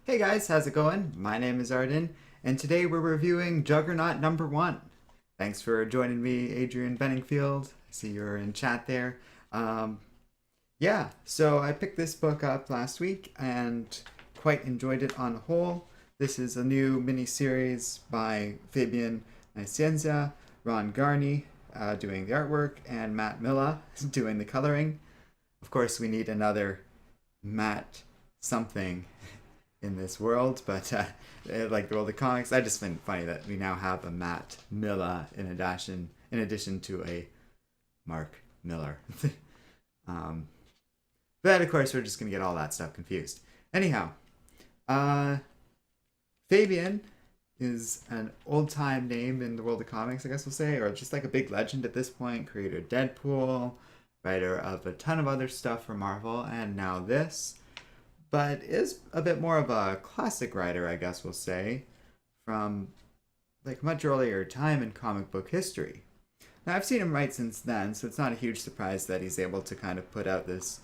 Hey guys, how's it going? My name is Arden, and today we're reviewing Juggernaut number one. Thanks for joining me, Adrian Benningfield. I see you're in chat there. Um, so I picked this book up last week and quite enjoyed it on the whole. This is a new mini-series by Fabian Nicienza, Ron Garney doing the artwork, and Matt Milla doing the coloring. Of course, we need another Matt something in this world, but like the world of comics, I just find it funny that we now have a Matt Milla in addition to a Mark Miller. um, but of course, we're just gonna get all that stuff confused. Anyhow, uh, Fabian is an old time name in the world of comics, I guess we'll say, or just like a big legend at this point. Creator of Deadpool, writer of a ton of other stuff for Marvel, and now this, but is a bit more of a classic writer, I guess we'll say, from like much earlier time in comic book history. Now, I've seen him write since then, so it's not a huge surprise that he's able to kind of put out this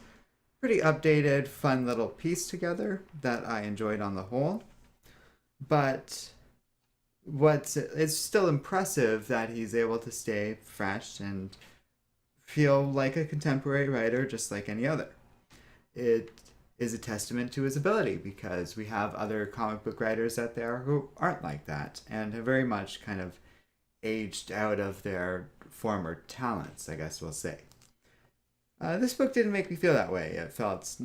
pretty updated, fun little piece together that I enjoyed on the whole. But it's still impressive that he's able to stay fresh and feel like a contemporary writer just like any other. It is a testament to his ability because we have other comic book writers out there who aren't like that and have very much kind of aged out of their former talents, I guess we'll say. This book didn't make me feel that way. It felt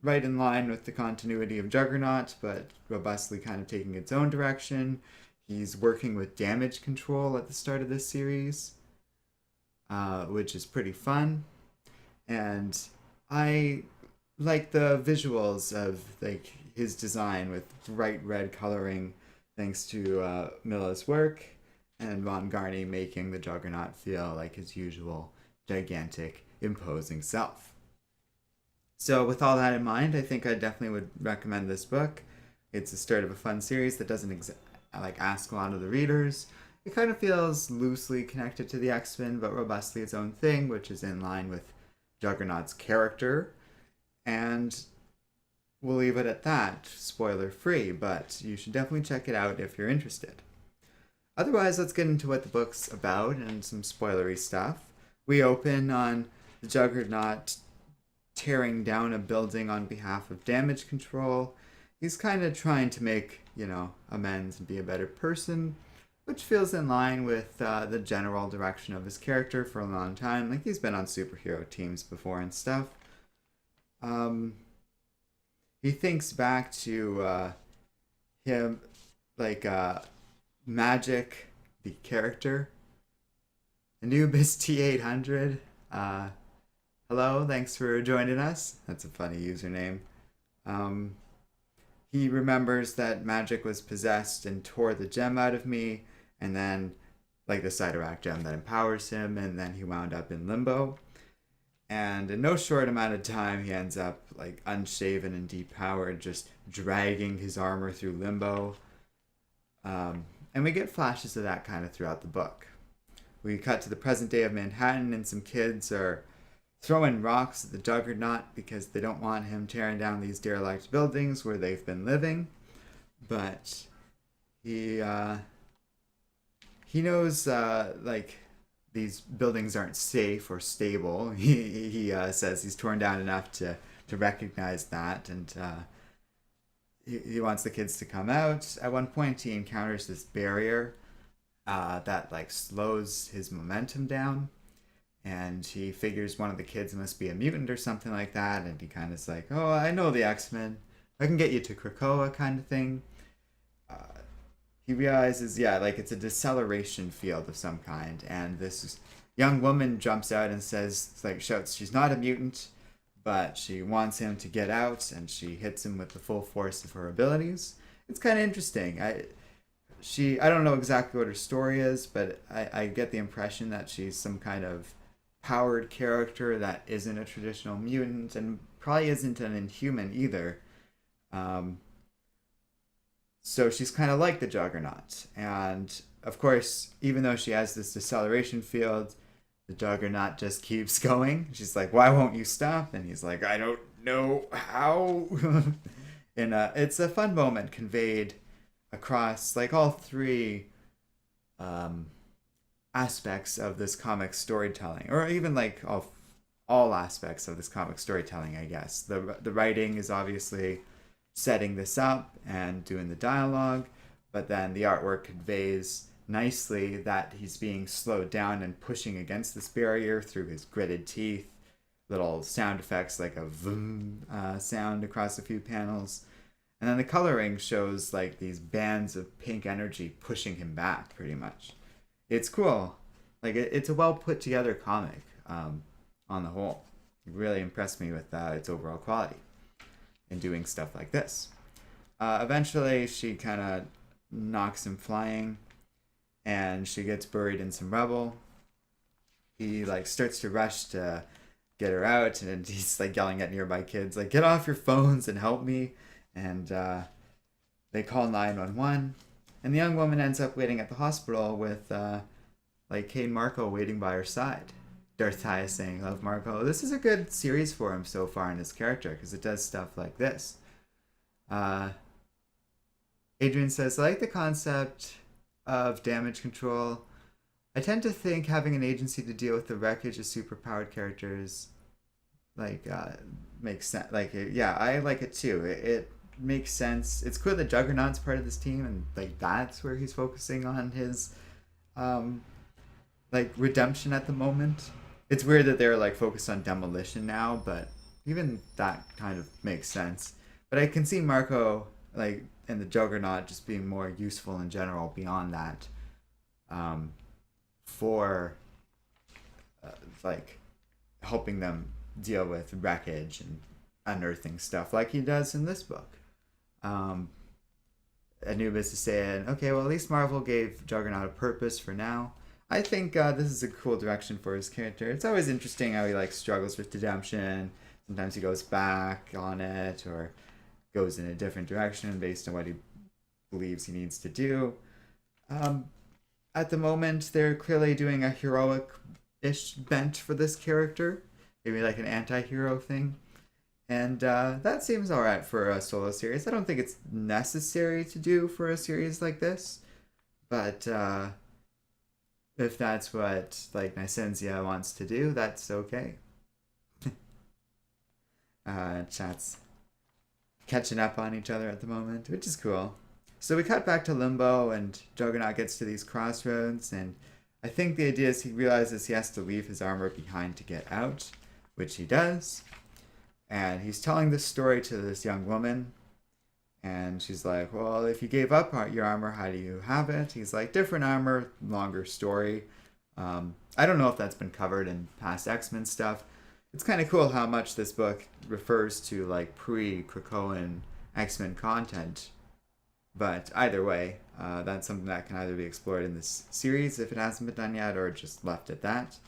right in line with the continuity of Juggernaut, but robustly kind of taking its own direction. He's working with damage control at the start of this series, which is pretty fun. And I like the visuals of like his design with bright red coloring, thanks to Milla's work, and Ron Garney making the Juggernaut feel like his usual gigantic, imposing self. So, with all that in mind, I think I definitely would recommend this book. It's the start of a fun series that doesn't ask a lot of the readers. It kind of feels loosely connected to the X-Men, but robustly its own thing, which is in line with Juggernaut's character. And we'll leave it at that, spoiler free, but you should definitely check it out if you're interested. Otherwise, let's get into what the book's about and some spoilery stuff. We open on the Juggernaut tearing down a building on behalf of damage control. He's kind of trying to make, amends and be a better person, which feels in line with the general direction of his character for a long time. Like, he's been on superhero teams before and stuff. He thinks back to him, like Magic, the character, Anubis T800. Hello, thanks for joining us. That's a funny username. He remembers that Magic was possessed and tore the gem out of me, and then, like the Cyttorak gem that empowers him, and then he wound up in limbo. And in no short amount of time, he ends up like unshaven and depowered, just dragging his armor through limbo. And we get flashes of that kind of throughout the book. We cut to the present day of Manhattan, and some kids are throwing rocks at the Juggernaut because they don't want him tearing down these derelict buildings where they've been living. But he knows like these buildings aren't safe or stable. He says he's torn down enough to recognize that, and he wants the kids to come out. At one point, he encounters this barrier that like slows his momentum down, and he figures one of the kids must be a mutant or something like that, and he kind of is like, "Oh, I know the X-Men. I can get you to Krakoa," kind of thing. He realizes, like it's a deceleration field of some kind, and this young woman jumps out and shouts, she's not a mutant, but she wants him to get out, and she hits him with the full force of her abilities. It's kind of interesting. I don't know exactly what her story is, but I get the impression that she's some kind of powered character that isn't a traditional mutant, and probably isn't an Inhuman either. So she's kind of like the Juggernaut. And of course, even though she has this deceleration field, the Juggernaut just keeps going. She's like, "Why won't you stop?" And he's like, "I don't know how." It's a fun moment conveyed across like all three um, aspects of this comic storytelling, or even like all aspects of this comic storytelling, I guess. The writing is obviously setting this up and doing the dialogue, but then the artwork conveys nicely that he's being slowed down and pushing against this barrier through his gritted teeth, little sound effects like a vroom sound across a few panels. And then the coloring shows like these bands of pink energy pushing him back pretty much. It's cool. Like it's a well put together comic on the whole. It really impressed me with its overall quality in doing stuff like this. Eventually, she kind of knocks him flying, and she gets buried in some rubble. He like starts to rush to get her out, and he's like yelling at nearby kids, like "Get off your phones and help me!" And they call 911, and the young woman ends up waiting at the hospital with like Kane Marco waiting by her side. Darth Ty is saying, "Love Marco." This is a good series for him so far in his character because it does stuff like this. Uh, Adrian says, "I like the concept of damage control. I tend to think having an agency to deal with the wreckage of superpowered characters like makes sense. Like, yeah, I like it too. It makes sense. It's cool that Juggernaut's part of this team, and like that's where he's focusing on his um like redemption at the moment. It's weird that they're like focused on demolition now, but even that kind of makes sense. But I can see Marco like and the Juggernaut just being more useful in general beyond that, for uh, like helping them deal with wreckage and unearthing stuff like he does in this book. Um, Anubis is saying, okay, well, at least Marvel gave Juggernaut a purpose for now. I think this is a cool direction for his character. It's always interesting how he like struggles with redemption. Sometimes he goes back on it or goes in a different direction based on what he believes he needs to do. At the moment, they're clearly doing a heroic-ish bent for this character, maybe like an anti-hero thing. And that seems alright for a solo series. I don't think it's necessary to do for a series like this, but if that's what like Nicenzia wants to do, that's okay. Chat's catching up on each other at the moment, which is cool. So we cut back to Limbo, and Juggernaut gets to these crossroads, and I think the idea is he realizes he has to leave his armor behind to get out, which he does. And he's telling this story to this young woman, and she's like, well, if you gave up your armor, how do you have it? He's like, different armor, longer story. I don't know if that's been covered in past X-Men stuff. It's kind of cool how much this book refers to like pre-Krakoan X-Men content. But either way, that's something that can either be explored in this series if it hasn't been done yet, or just left at that.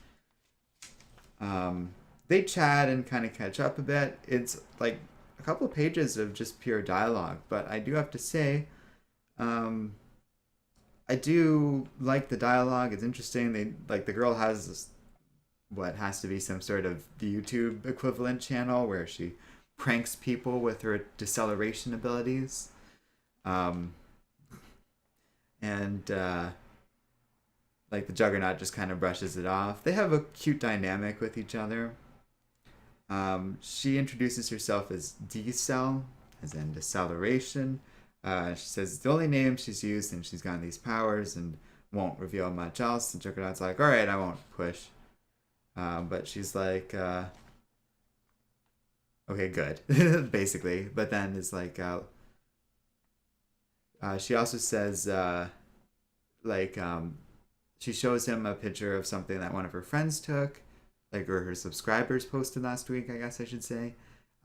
They chat and kind of catch up a bit. It's like a couple of pages of just pure dialogue, but I do have to say, I do like the dialogue. It's interesting. They like the girl has this, what has to be some sort of YouTube equivalent channel where she pranks people with her deceleration abilities. And like the Juggernaut just kind of brushes it off. They have a cute dynamic with each other. She introduces herself as Decel, as in deceleration. She says it's the only name she's used and she's gotten these powers and won't reveal much else. And Juggernaut's like, all right, I won't push. But she's like, okay, good, basically. But then is like, she also says, she shows him a picture of something that one of her friends took, like, or her subscribers posted last week, I guess I should say.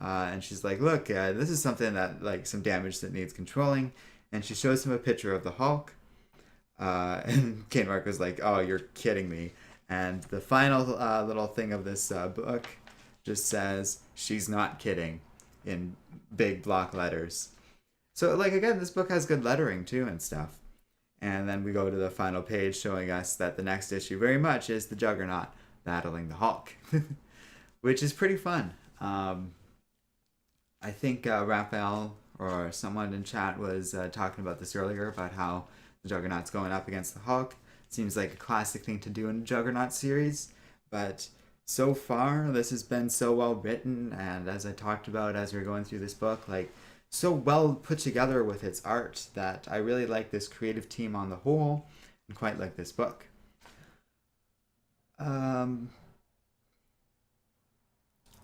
And she's like, look, this is something that, like, some damage that needs controlling. And she shows him a picture of the Hulk. And Kane Marco's like, oh, you're kidding me. And the final little thing of this book just says, she's not kidding, in big block letters. So, like, again, this book has good lettering, too, and stuff. And then we go to the final page showing us that the next issue very much is the Juggernaut battling the Hulk, which is pretty fun. I think Raphael or someone in chat was talking about this earlier about how the Juggernaut's going up against the Hulk. Seems like a classic thing to do in a Juggernaut series, but so far this has been so well written, and as I talked about as we were going through this book, like so well put together with its art that I really like this creative team on the whole and quite like this book.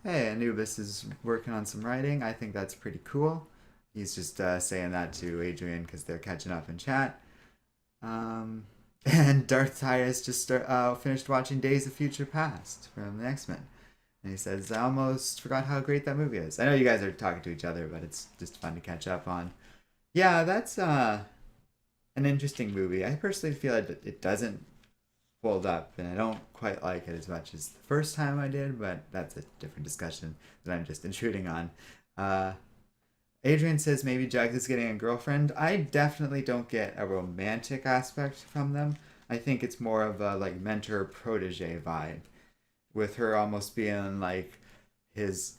Hey, Anubis is working on some writing. I think that's pretty cool. He's just saying that to Adrian because they're catching up in chat. And Darth Tyrus just finished watching Days of Future Past from the X-Men. And he says, I almost forgot how great that movie is. I know you guys are talking to each other, but it's just fun to catch up on. Yeah, that's an interesting movie. I personally feel like it doesn't hold up, and I don't quite like it as much as the first time I did, but that's a different discussion that I'm just intruding on. Adrian says maybe Jug is getting a girlfriend. I definitely don't get a romantic aspect from them. I think it's more of a like mentor protege vibe, with her almost being like his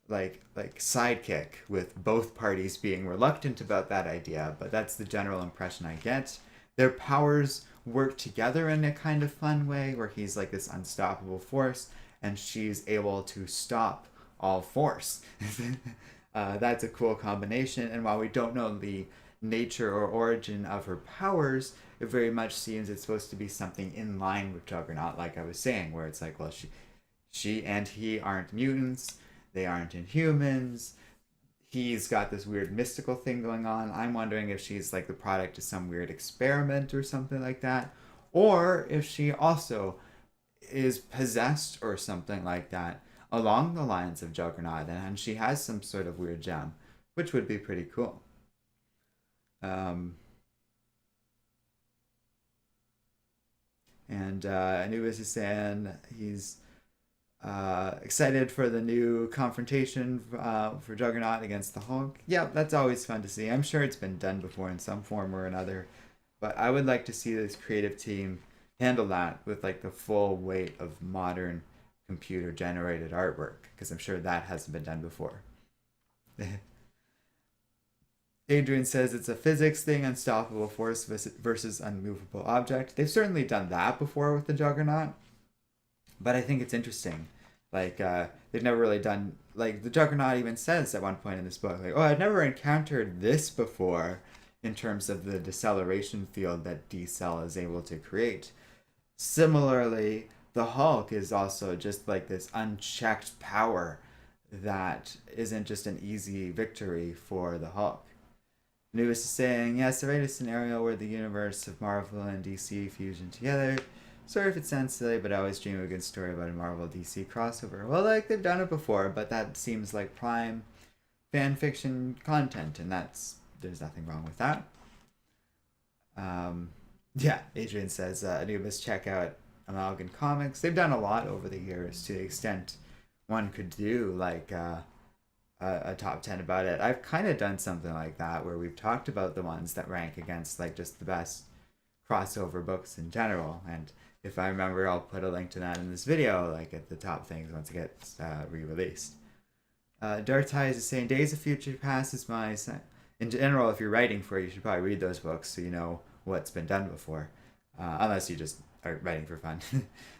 like sidekick, with both parties being reluctant about that idea, but that's the general impression I get. Their powers work together in a kind of fun way where he's like this unstoppable force and she's able to stop all force. That's a cool combination, and while we don't know the nature or origin of her powers, it very much seems it's supposed to be something in line with Juggernaut, like I was saying, where it's like, well, she and he aren't mutants, they aren't Inhumans, he's got this weird mystical thing going on. I'm wondering if she's like the product of some weird experiment or something like that, or if she also is possessed or something like that along the lines of Juggernaut, and she has some sort of weird gem, which would be pretty cool. And Anubis is saying he's excited for the new confrontation for Juggernaut against the Hulk. Yeah, that's always fun to see. I'm sure it's been done before in some form or another, but I would like to see this creative team handle that with like the full weight of modern computer generated artwork, because I'm sure that hasn't been done before. Adrian says it's a physics thing, unstoppable force versus unmovable object. They've certainly done that before with the Juggernaut, but I think it's interesting. Like, they've never really done, like, the Juggernaut even says at one point in this book, like, oh, I've never encountered this before in terms of the deceleration field that D-Cell is able to create. Similarly, the Hulk is also just like this unchecked power that isn't just an easy victory for the Hulk. Lewis is saying, yes, I write a scenario where the universe of Marvel and DC fusion together. Sorry if it sounds silly, but I always dream of a good story about a Marvel DC crossover. Well, like, they've done it before, but that seems like prime fan fiction content, and there's nothing wrong with that. Yeah, Adrian says, Anubis, check out Amalgam Comics. They've done a lot over the years to the extent one could do like a top 10 about it. I've kind of done something like that where we've talked about the ones that rank against like just the best crossover books in general, and if I remember, I'll put a link to that in this video, like at the top things once it gets re-released. Dark Ties is saying Days of Future Past is my... In general, if you're writing for it, you should probably read those books so you know what's been done before, unless you just are writing for fun.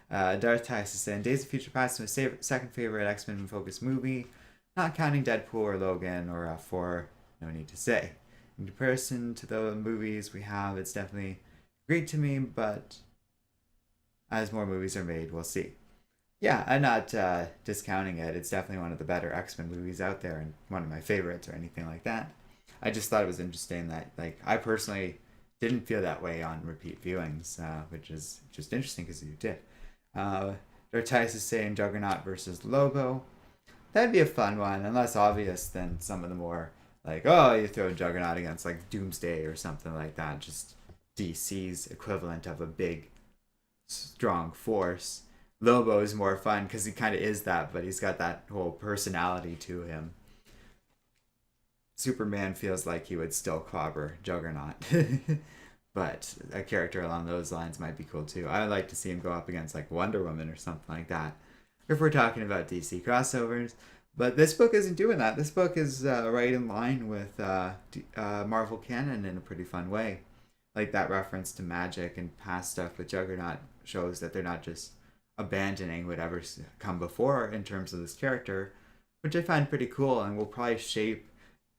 Darth Ties is saying Days of Future Past is my second favorite X-Men focused movie, not counting Deadpool or Logan or F4, no need to say. In comparison to the movies we have, it's definitely great to me, but as more movies are made, we'll see. Yeah, I'm not discounting it. It's definitely one of the better X-Men movies out there and one of my favorites or anything like that. I just thought it was interesting that, like, I personally didn't feel that way on repeat viewings, which is just interesting because you did. Dartice is saying Juggernaut versus Lobo. That'd be a fun one, and less obvious than some of the more, like, oh, you throw Juggernaut against, like, Doomsday or something like that. Just DC's equivalent of a big, strong force. Lobo is more fun because he kind of is that, but he's got that whole personality to him. Superman feels like he would still clobber Juggernaut. But a character along those lines might be cool too. I would like to see him go up against like Wonder Woman or something like that. If we're talking about DC crossovers. But this book isn't doing that. This book is right in line with Marvel canon in a pretty fun way. Like that reference to magic and past stuff with Juggernaut shows that they're not just abandoning whatever's come before in terms of this character, which I find pretty cool and will probably shape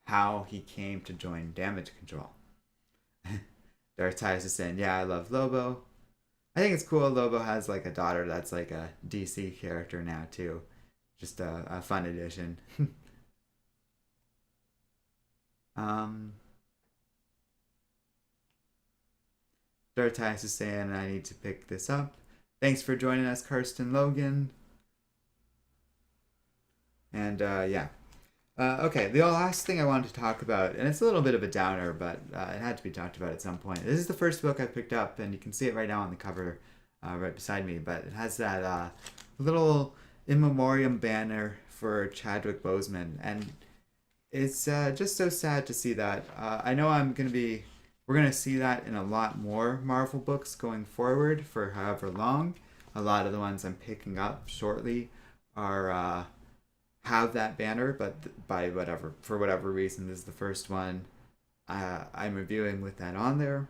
how he came to join Damage Control. Dark Tides is saying, yeah, I love Lobo. I think it's cool Lobo has like a daughter that's like a DC character now too. Just a fun addition. um, Dark Tides is saying I need to pick this up. Thanks for joining us, Karsten Logan. And yeah. Okay, the last thing I wanted to talk about, and it's a little bit of a downer, but it had to be talked about at some point. This is the first book I picked up, and you can see it right now on the cover right beside me, but it has that little in memoriam banner for Chadwick Boseman, and it's just so sad to see that. I know we're gonna see that in a lot more Marvel books going forward for however long. A lot of the ones I'm picking up shortly are have that banner, but for whatever reason, this is the first one I'm reviewing with that on there.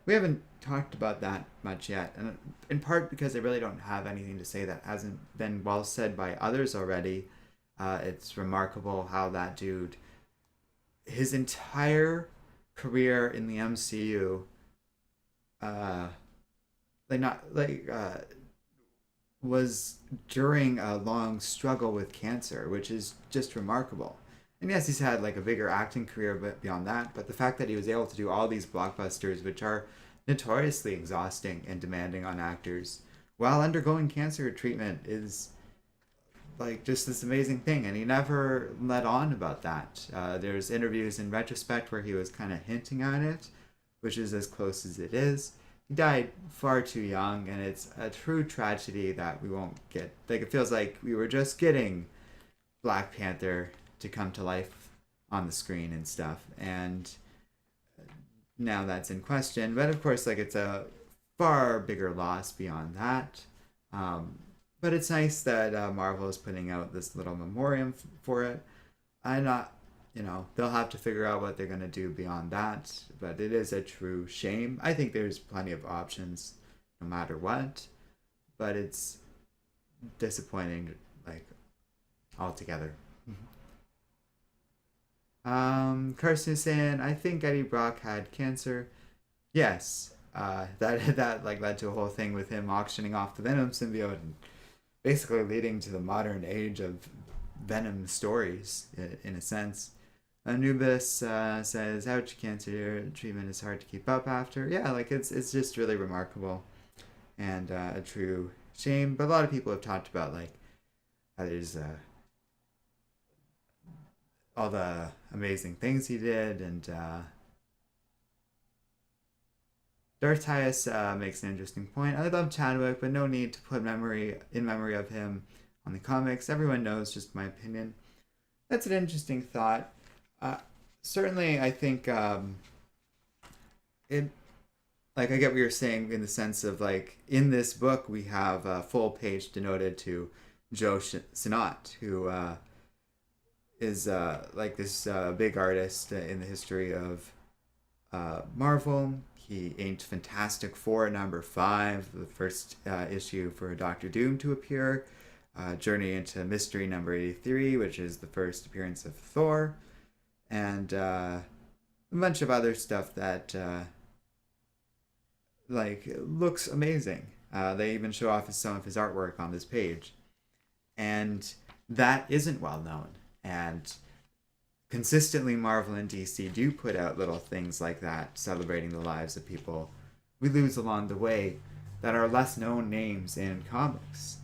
We haven't talked about that much yet, and in part because I really don't have anything to say that hasn't been well said by others already. It's remarkable how that dude, his entire career in the MCU, uh, like not like was during a long struggle with cancer, which is just remarkable. And yes, he's had like a bigger acting career, but beyond that, but the fact that he was able to do all these blockbusters, which are notoriously exhausting and demanding on actors, while undergoing cancer treatment, is like just this amazing thing. And he never let on about that. There's interviews in retrospect where he was kind of hinting at it, which is as close as it is. He died far too young, and it's a true tragedy that we won't get. Like, it feels like we were just getting Black Panther to come to life on the screen and stuff, and now that's in question. But of course, like, it's a far bigger loss beyond that. But it's nice that Marvel is putting out this little memoriam for it. I'm not, they'll have to figure out what they're going to do beyond that. But it is a true shame. I think there's plenty of options no matter what. But it's disappointing, like, altogether. Carson is saying, I think Eddie Brock had cancer. Yes. That like led to a whole thing with him auctioning off the Venom symbiote and basically leading to the modern age of Venom stories, in a sense. Anubis says, ouch, cancer treatment is hard to keep up after. Yeah, like, it's just really remarkable and a true shame. But a lot of people have talked about, like, how there's all the amazing things he did, and Dartius makes an interesting point. I love Chadwick, but no need to put memory of him on the comics. Everyone knows, just my opinion. That's an interesting thought. Certainly, I think it. Like, I get what you're saying in the sense of, like, in this book we have a full page denoted to Joe Sinnott, who is like this big artist in the history of Marvel. He inked Fantastic Four #5, the first issue for Doctor Doom to appear. Journey into Mystery #83, which is the first appearance of Thor, and a bunch of other stuff that like looks amazing. They even show off some of his artwork on this page, and that isn't well known. And consistently, Marvel and DC do put out little things like that, celebrating the lives of people we lose along the way that are less known names in comics.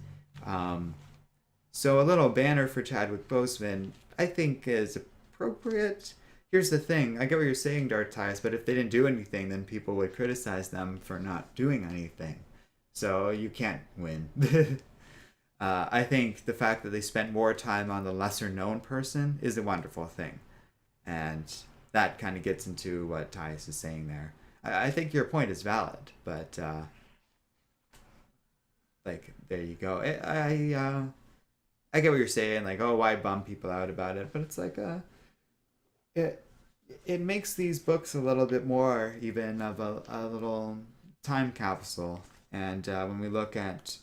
So a little banner for Chadwick Boseman, I think, is appropriate. Here's the thing. I get what you're saying, Dark Ties, but if they didn't do anything, then people would criticize them for not doing anything. So you can't win. I think the fact that they spent more time on the lesser known person is a wonderful thing. And that kind of gets into what Tyus is saying there. I think your point is valid, but like, there you go. I get what you're saying, like, oh, why bum people out about it? But it's like it it makes these books a little bit more even of a little time capsule. And when we look at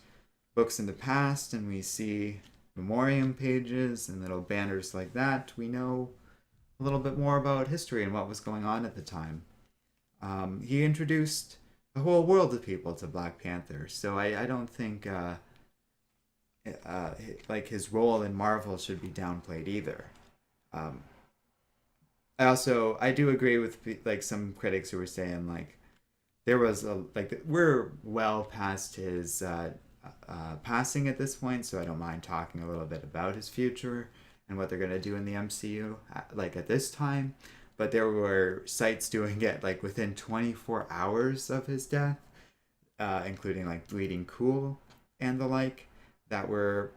books in the past and we see memoriam pages and little banners like that, we know a little bit more about history and what was going on at the time. He introduced a whole world of people to Black Panther, so I don't think uh, like his role in Marvel should be downplayed either. Um, I do agree with like some critics who were saying like there was a like we're well past his passing at this point, so I don't mind talking a little bit about his future and what they're gonna do in the MCU like at this time. But there were sites doing it like within 24 hours of his death, including like Bleeding Cool and the like, that were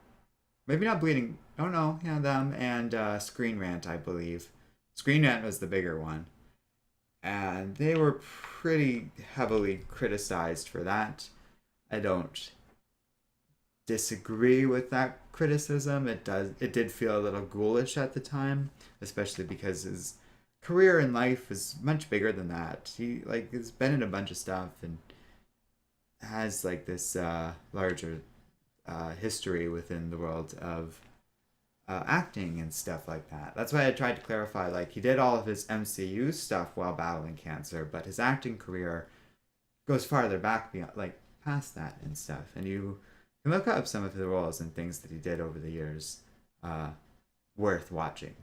maybe not Bleeding. Oh no, yeah, them and Screen Rant, I believe. Screen Rant was the bigger one, and they were pretty heavily criticized for that. I don't disagree with that criticism. It did feel a little ghoulish at the time, especially because his career in life is much bigger than that. He like has been in a bunch of stuff and has like this larger history within the world of acting and stuff like that. That's why I tried to clarify. Like he did all of his MCU stuff while battling cancer, but his acting career goes farther back beyond, like past that and stuff. And you can look up some of the roles and things that he did over the years, uh, worth watching,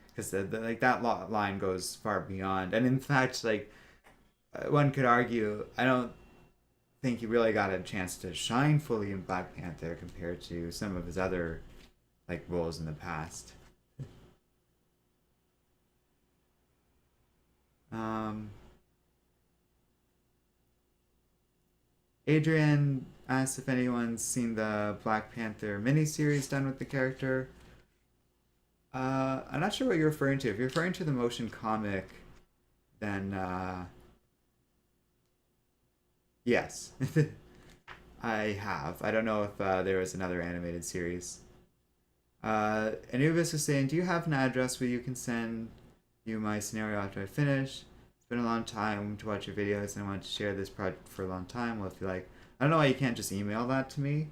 because like that line goes far beyond. And in fact, like one could argue, I don't think he really got a chance to shine fully in Black Panther compared to some of his other like roles in the past. Um, Adrian asked if anyone's seen the Black Panther miniseries done with the character. I'm not sure what you're referring to. If you're referring to the motion comic, then yes, I have. I don't know if there was another animated series. Anubis was saying, "Do you have an address where you can send you my scenario after I finish? It's been a long time to watch your videos, and I want to share this project for a long time. Well, if you like, I don't know why you can't just email that to me.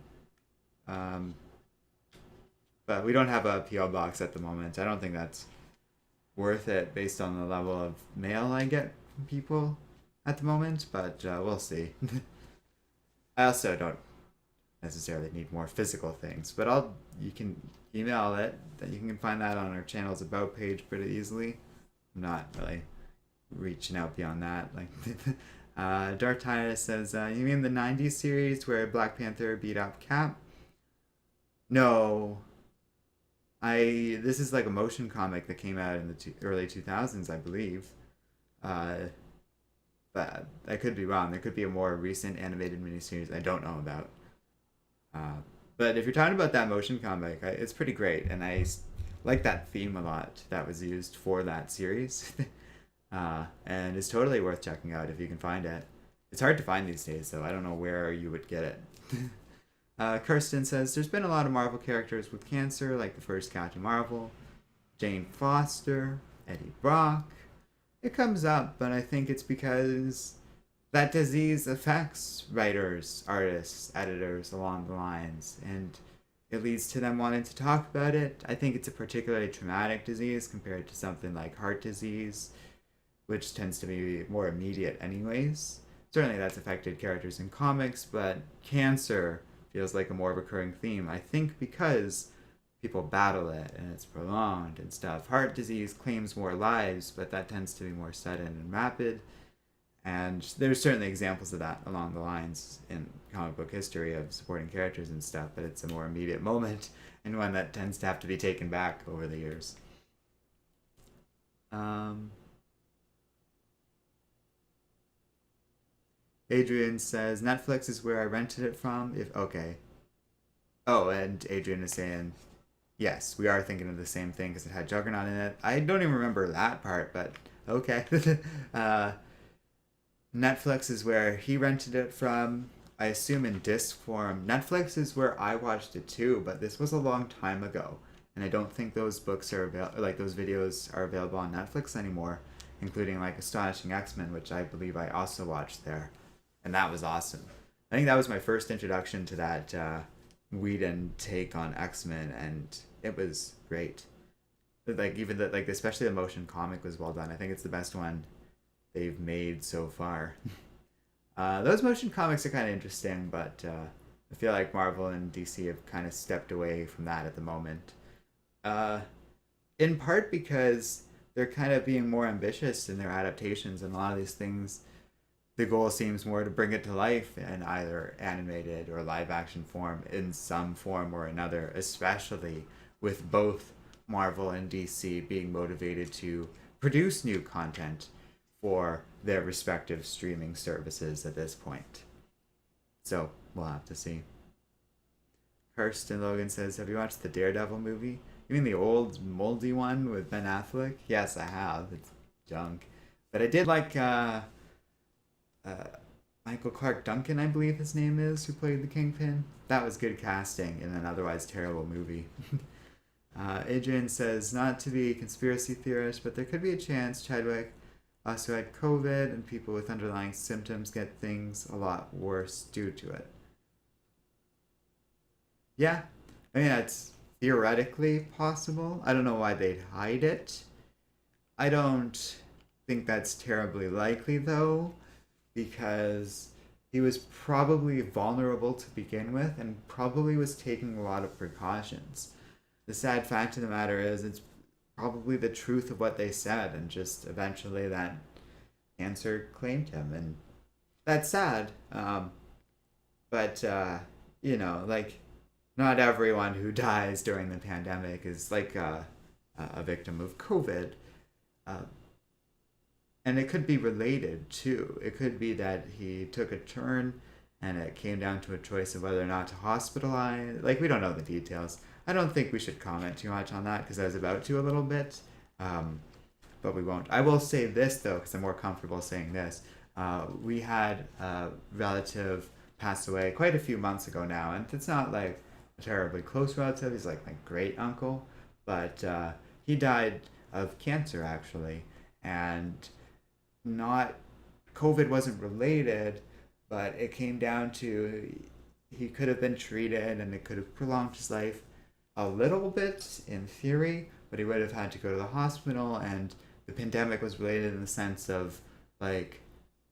Um, but we don't have a PO box at the moment. I don't think that's worth it based on the level of mail I get from people at the moment. But we'll see. I also don't necessarily need more physical things, but you can email it. That you can find that on our channel's about page pretty easily. I'm not really reaching out beyond that. Like, Dark Titus says, "You mean the '90s series where Black Panther beat up Cap?" No, this is like a motion comic that came out in the early 2000s, I believe. Uh, but I could be wrong. There could be a more recent animated miniseries I don't know about. Uh, but if you're talking about that motion comic, it's pretty great, and I like that theme a lot that was used for that series. And it's totally worth checking out if you can find it. It's hard to find these days, though. I don't know where you would get it. Kirsten says, "There's been a lot of Marvel characters with cancer, like the first Captain Marvel, Jane Foster, Eddie Brock. It comes up, but I think it's because that disease affects writers, artists, editors along the lines, and it leads to them wanting to talk about it. I think it's a particularly traumatic disease compared to something like heart disease, which tends to be more immediate anyways. Certainly that's affected characters in comics, but cancer feels like a more recurring theme. I think because people battle it and it's prolonged and stuff. Heart disease claims more lives, but that tends to be more sudden and rapid. And there's certainly examples of that along the lines in comic book history of supporting characters and stuff, but it's a more immediate moment and one that tends to have to be taken back over the years. Adrian says, Netflix is where I rented it from. If okay. Oh, and Adrian is saying, yes, we are thinking of the same thing because it had Juggernaut in it. I don't even remember that part, but okay. Netflix is where he rented it from. I assume in disc form. Netflix is where I watched it too, but this was a long time ago, and I don't think those books are like those videos are available on Netflix anymore, including like Astonishing X-Men, which I believe I also watched there, and that was awesome. I think that was my first introduction to that Whedon take on X-Men, and it was great. Like even the like especially the motion comic was well done. I think it's the best one they've made so far. Those motion comics are kind of interesting, but I feel like Marvel and DC have kind of stepped away from that at the moment. Uh, in part because they're kind of being more ambitious in their adaptations, and a lot of these things, the goal seems more to bring it to life in either animated or live action form in some form or another, especially with both Marvel and DC being motivated to produce new content for their respective streaming services at this point. So we'll have to see. Kirsten Logan says, "Have you watched the Daredevil movie? You mean the old moldy one with Ben Affleck?" Yes, I have. It's junk, but I did like uh, Michael Clark Duncan, I believe his name is, who played the Kingpin. That was good casting in an otherwise terrible movie. Adrian says, "Not to be conspiracy theorist, but there could be a chance Chadwick also had COVID and people with underlying symptoms get things a lot worse due to it." Yeah, I mean, that's theoretically possible. I don't know why they'd hide it. I don't think that's terribly likely, though, because he was probably vulnerable to begin with and probably was taking a lot of precautions. The sad fact of the matter is, it's probably the truth of what they said, and just eventually that cancer claimed him, and that's sad. But like, not everyone who dies during the pandemic is like a victim of COVID. Uh, and it could be related too. It could be that he took a turn and it came down to a choice of whether or not to hospitalize. Like, we don't know the details. I don't think we should comment too much on that because I was about to a little bit. But we won't. I will say this though, because I'm more comfortable saying this. We had a relative pass away quite a few months ago now, and it's not like a terribly close relative. He's like my great uncle, but he died of cancer actually, and not COVID wasn't related, but it came down to he could have been treated and it could have prolonged his life a little bit in theory, but he would have had to go to the hospital, and the pandemic was related in the sense of like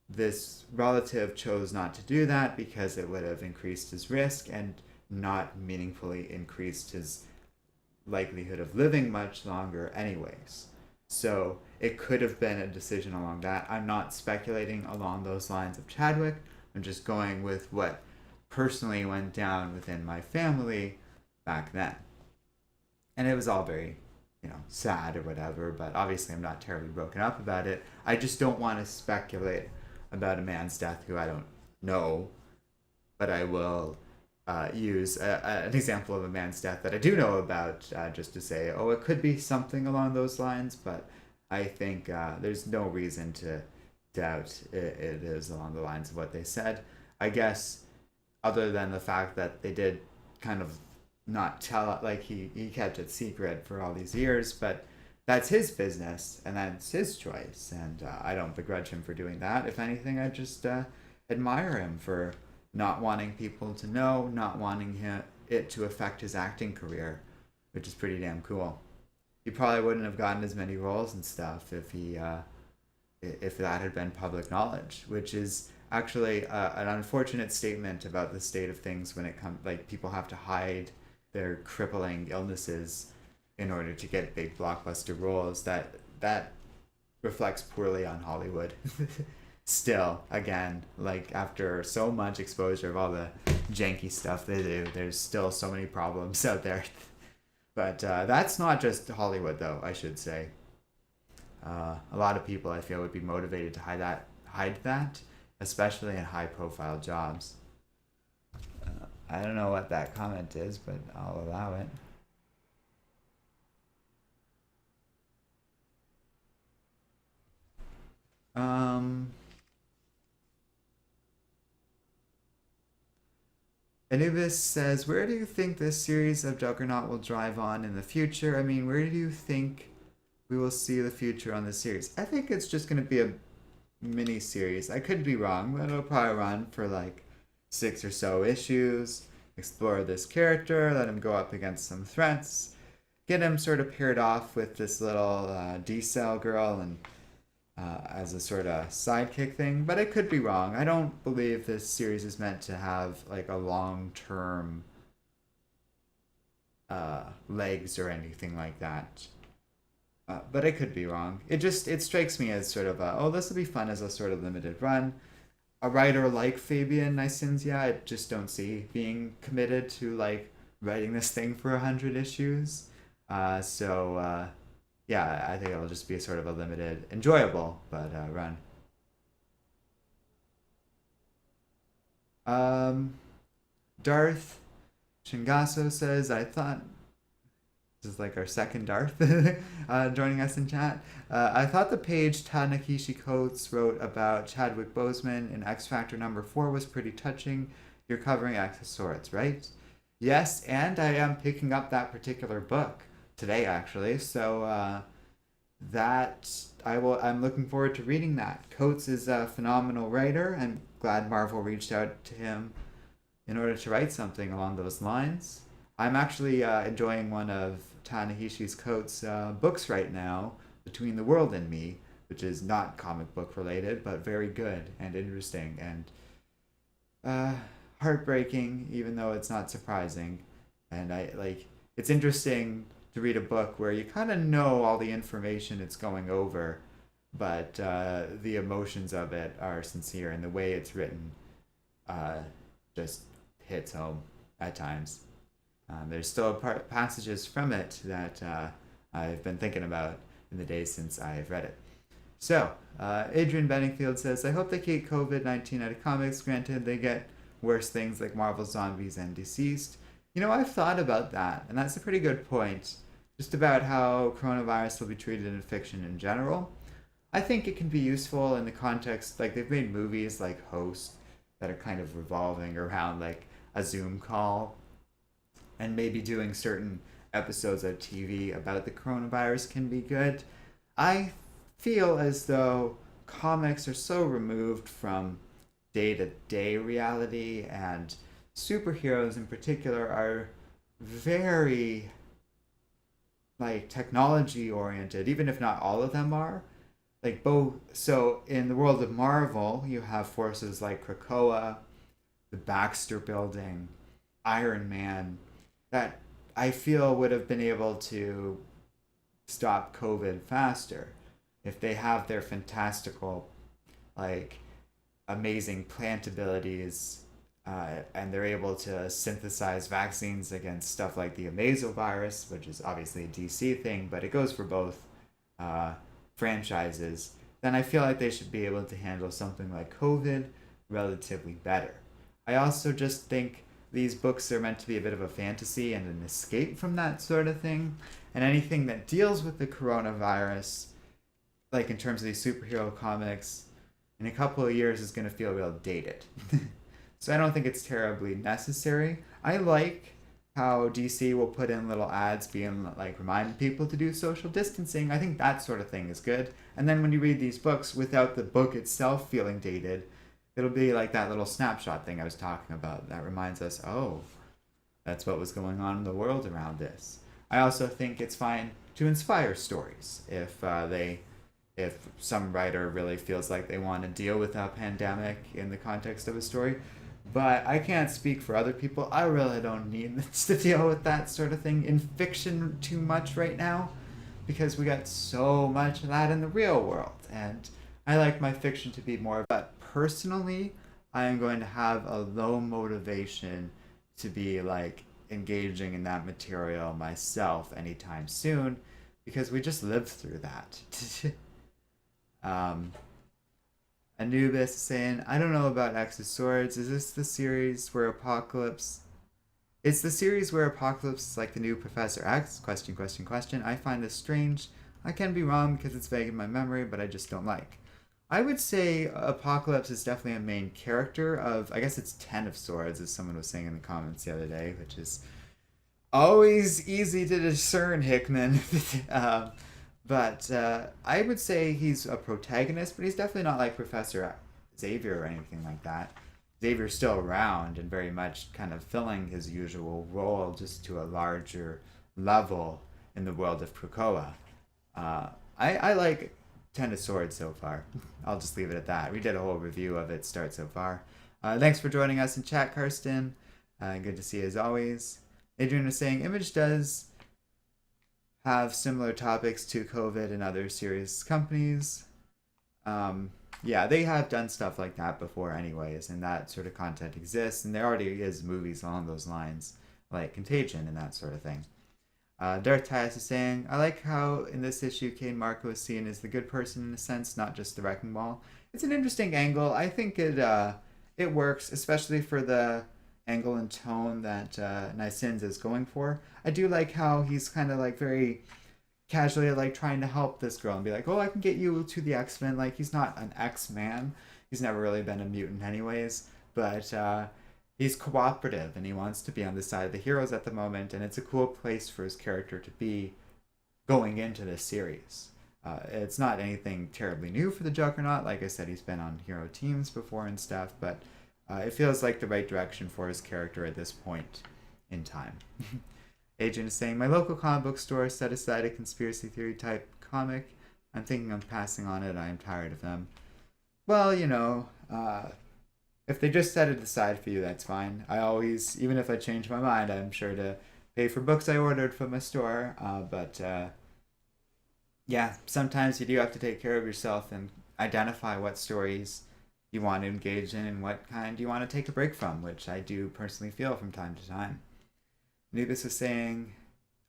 this relative chose not to do that because it would have increased his risk and not meaningfully increased his likelihood of living much longer anyways. So it could have been a decision along that. I'm not speculating along those lines of Chadwick. I'm just going with what personally went down within my family back then. And it was all very, sad or whatever, but obviously I'm not terribly broken up about it. I just don't want to speculate about a man's death who I don't know, but I will use an example of a man's death that I do know about, just to say, oh, it could be something along those lines, but I think there's no reason to doubt it is along the lines of what they said. I guess, other than the fact that they did kind of not tell, like he kept it secret for all these years, but that's his business and that's his choice, and I don't begrudge him for doing that. If anything, I just admire him for not wanting people to know, not wanting it to affect his acting career, which is pretty damn cool. He probably wouldn't have gotten as many roles and stuff if that had been public knowledge, which is actually an unfortunate statement about the state of things when it comes, like, people have to hide their crippling illnesses in order to get big blockbuster roles. That reflects poorly on Hollywood. Still, again, like, after so much exposure of all the janky stuff they do, there's still so many problems out there. But that's not just Hollywood, though, I should say. A lot of people, I feel, would be motivated to hide that, especially in high-profile jobs. I don't know what that comment is, but I'll allow it. Um, Anubis says, where do you think this series of Juggernaut will drive on in the future? I mean, where do you think we will see the future on the series? I think it's just going to be a mini series. I could be wrong, but it'll probably run for like 6 or so issues. Explore this character, let him go up against some threats, get him sort of paired off with this little D-cell girl and as a sort of sidekick thing, but I could be wrong. I don't believe this series is meant to have like a long-term legs or anything like that. But I could be wrong. It strikes me as sort of this will be fun as a sort of limited run. A writer like Fabian Nysinsia, I just don't see being committed to like writing this thing for 100 issues. Yeah, I think it'll just be a sort of a limited, enjoyable, but run. Darth Shingaso says, I thought, this is like our second Darth joining us in chat. I thought the page Ta-Nehisi Coates wrote about Chadwick Boseman in X Factor number 4 was pretty touching. You're covering X of Swords, right? Yes, and I am picking up that particular book today, actually. So I'm looking forward to reading that. Coates is a phenomenal writer. I'm glad Marvel reached out to him in order to write something along those lines. I'm actually enjoying one of Ta-Nehisi Coates' books right now, Between the World and Me, which is not comic book related, but very good and interesting and heartbreaking, even though it's not surprising. And it's interesting to read a book where you kind of know all the information it's going over, but the emotions of it are sincere, and the way it's written just hits home at times. There's still passages from it that I've been thinking about in the days since I've read it. So, Adrian Benningfield says, I hope they keep COVID-19 out of comics. Granted, they get worse things like Marvel Zombies and Deceased. You know, I've thought about that, and that's a pretty good point, just about how coronavirus will be treated in fiction in general. I think it can be useful in the context, like they've made movies like Host that are kind of revolving around like a Zoom call, and maybe doing certain episodes of TV about the coronavirus can be good. I feel as though comics are so removed from day-to-day reality, and superheroes in particular are very like technology oriented, even if not all of them are. Like both, so in the world of Marvel, you have forces like Krakoa, the Baxter Building, Iron Man, that I feel would have been able to stop COVID faster if they have their fantastical, like, amazing plant abilities, and they're able to synthesize vaccines against stuff like the Amazovirus, which is obviously a DC thing, but it goes for both franchises. Then I feel like they should be able to handle something like COVID relatively better. I also just think these books are meant to be a bit of a fantasy and an escape from that sort of thing. And anything that deals with the coronavirus, like in terms of these superhero comics, in a couple of years is going to feel real dated. So I don't think it's terribly necessary. I like how DC will put in little ads being like reminding people to do social distancing. I think that sort of thing is good. And then when you read these books without the book itself feeling dated, it'll be like that little snapshot thing I was talking about that reminds us, oh, that's what was going on in the world around this. I also think it's fine to inspire stories if some writer really feels like they want to deal with a pandemic in the context of a story. But I can't speak for other people. I really don't need to deal with that sort of thing in fiction too much right now, because we got so much of that in the real world. And I like my fiction to be more, but personally, I am going to have a low motivation to be like engaging in that material myself anytime soon, because we just lived through that. Anubis is saying, I don't know about X of Swords. Is this the series where Apocalypse... It's the series where Apocalypse is like the new Professor X? Question, question, question. I find this strange. I can be wrong because it's vague in my memory, but I just don't like. I would say Apocalypse is definitely a main character of, I guess it's Ten of Swords, as someone was saying in the comments the other day, which is always easy to discern, Hickman. But I would say he's a protagonist, but he's definitely not like Professor Xavier or anything like that. Xavier's still around and very much kind of filling his usual role, just to a larger level in the world of Krakoa. I like Ten of Swords so far. I'll just leave it at that. We did a whole review of it start so far. Thanks for joining us in chat, Karsten. Good to see you as always. Adrian was saying Image does have similar topics to COVID and other serious companies. Yeah, they have done stuff like that before anyways, and that sort of content exists, and there already is movies along those lines, like Contagion and that sort of thing. Darth Tyus is saying, I like how in this issue Kane Marco is seen as the good person in a sense, not just the wrecking ball. It's an interesting angle. I think it works, especially for the angle and tone that Nysins is going for. I do like how he's kind of like very casually like trying to help this girl and be like, oh, I can get you to the X-Men. Like, he's not an X-Man. He's never really been a mutant anyways, but he's cooperative and he wants to be on the side of the heroes at the moment, and it's a cool place for his character to be going into this series. It's not anything terribly new for the Juggernaut. Like I said, he's been on hero teams before and stuff, but it feels like the right direction for his character at this point in time. Agent is saying, my local comic book store set aside a conspiracy theory type comic. I'm thinking of passing on it. I am tired of them. Well, if they just set it aside for you, that's fine. I always, even if I change my mind, I'm sure to pay for books I ordered from my store. But yeah, sometimes you do have to take care of yourself and identify what stories you want to engage in and what kind you want to take a break from, which I do personally feel from time to time. Anubis was saying,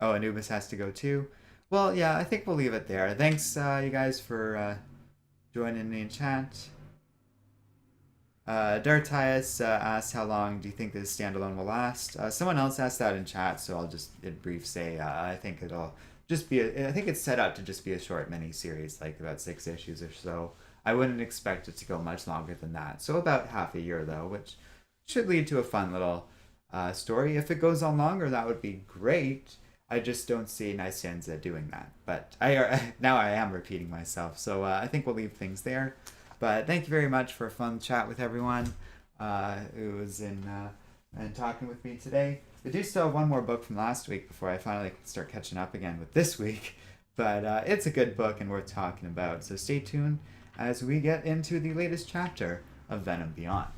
oh, Anubis has to go too. Well, yeah, I think we'll leave it there. Thanks, you guys, for joining me in chat. Dartius asked, how long do you think this standalone will last? Someone else asked that in chat, so I'll just in brief say I think it'll just be I think it's set up to just be a short mini-series, like about 6 issues or so. I wouldn't expect it to go much longer than that. So about half a year, though, which should lead to a fun little story. If it goes on longer, that would be great. I just don't see Nyscienza doing that. But now I am repeating myself, so I think we'll leave things there. But thank you very much for a fun chat with everyone who was in and talking with me today. I do still have one more book from last week before I finally start catching up again with this week. But it's a good book and worth talking about. So stay tuned as we get into the latest chapter of Venom Beyond.